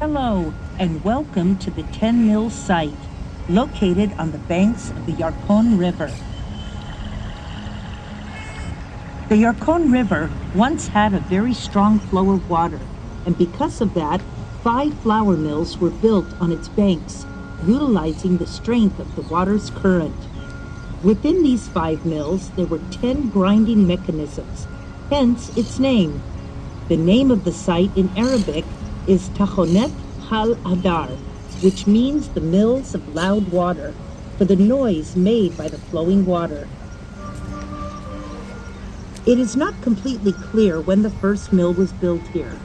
Hello, and welcome to the 10 Mills site, located on the banks of the Yarkon River. The Yarkon River once had a very strong flow of water, and because of that, 5 flour mills were built on its banks, utilizing the strength of the water's current. Within these 5 mills, there were 10 grinding mechanisms, hence its name. The name of the site in Arabic is Tachonet Hal-Adar, which means the mills of loud water, for the noise made by the flowing water. It is not completely clear when the first mill was built here.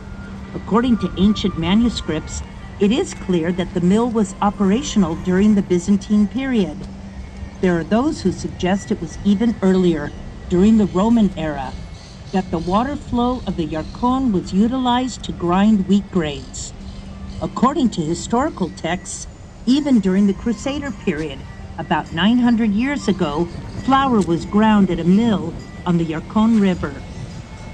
According to ancient manuscripts, it is clear that the mill was operational during the Byzantine period. There are those who suggest it was even earlier, during the Roman era, that the water flow of the Yarkon was utilized to grind wheat grains. According to historical texts, even during the Crusader period, about 900 years ago, flour was ground at a mill on the Yarkon River.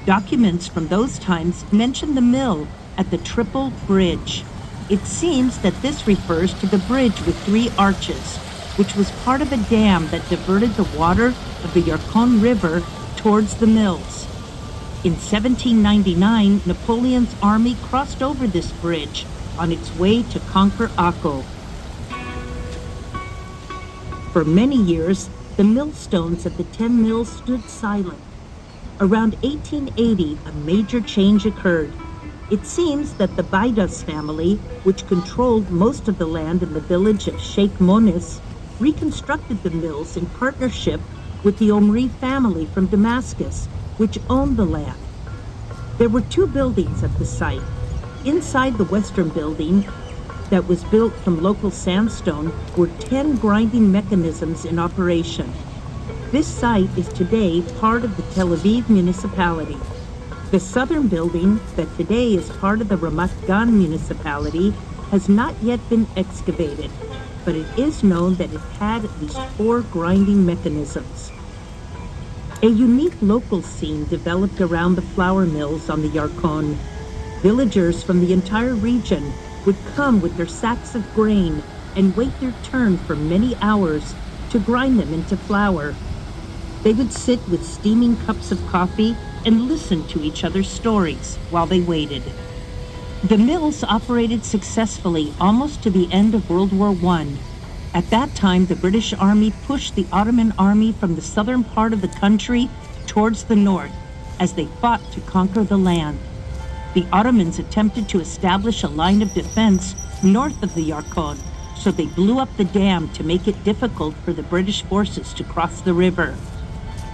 Documents from those times mention the mill at the Triple Bridge. It seems that this refers to the bridge with 3 arches, which was part of a dam that diverted the water of the Yarkon River towards the mills. In 1799, Napoleon's army crossed over this bridge on its way to conquer Akko. For many years, the millstones at the 10 mills stood silent. Around 1880, a major change occurred. It seems that the Baidas family, which controlled most of the land in the village of Sheikh Monis, reconstructed the mills in partnership with the Omri family from Damascus, which owned the land. There were 2 buildings at the site. Inside the western building, that was built from local sandstone, were 10 grinding mechanisms in operation. This site is today part of the Tel-Aviv municipality. The southern building, that today is part of the Ramat Gan municipality, has not yet been excavated, but it is known that it had at least 4 grinding mechanisms. A unique local scene developed around the flour mills on the Yarkon. Villagers from the entire region would come with their sacks of grain and wait their turn for many hours to grind them into flour. They would sit with steaming cups of coffee and listen to each other's stories while they waited. The mills operated successfully almost to the end of World War I. At that time, the British Army pushed the Ottoman army from the southern part of the country towards the north as they fought to conquer the land. The Ottomans attempted to establish a line of defense north of the Yarkon, so they blew up the dam to make it difficult for the British forces to cross the river.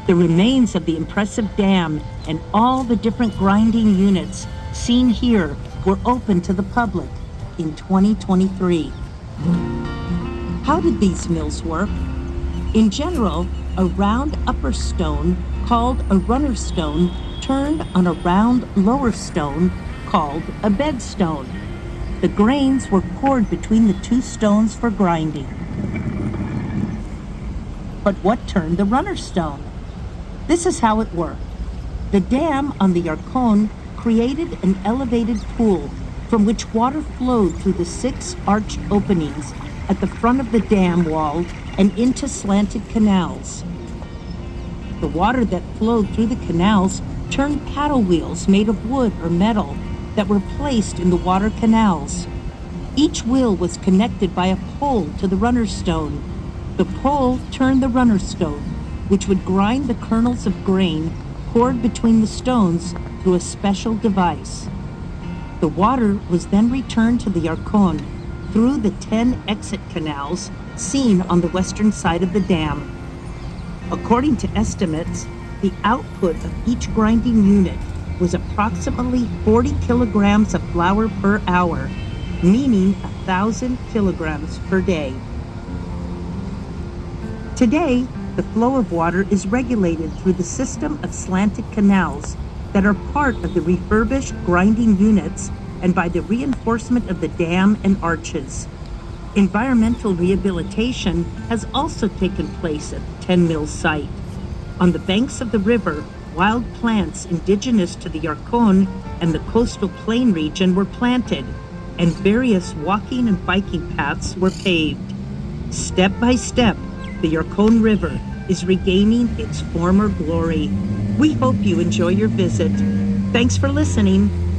The remains of the impressive dam and all the different grinding units seen here were open to the public in 2023. How did these mills work? In general, a round upper stone called a runner stone turned on a round lower stone called a bed stone. The grains were poured between the 2 stones for grinding. But what turned the runner stone? This is how it worked. The dam on the Yarkon created an elevated pool from which water flowed through the 6 arched openings at the front of the dam wall and into slanted canals. The water that flowed through the canals turned paddle wheels made of wood or metal that were placed in the water canals. Each wheel was connected by a pole to the runner stone. The pole turned the runner stone, which would grind the kernels of grain poured between the stones through a special device. The water was then returned to the Yarkon through the 10 exit canals seen on the western side of the dam. According to estimates, the output of each grinding unit was approximately 40 kilograms of flour per hour, meaning 1,000 kilograms per day. Today, the flow of water is regulated through the system of slanted canals that are part of the refurbished grinding units and by the reinforcement of the dam and arches. Environmental rehabilitation has also taken place at the 10 Mills site. On the banks of the river, wild plants indigenous to the Yarkon and the coastal plain region were planted, and various walking and biking paths were paved. Step by step, the Yarkon River is regaining its former glory. We hope you enjoy your visit. Thanks for listening.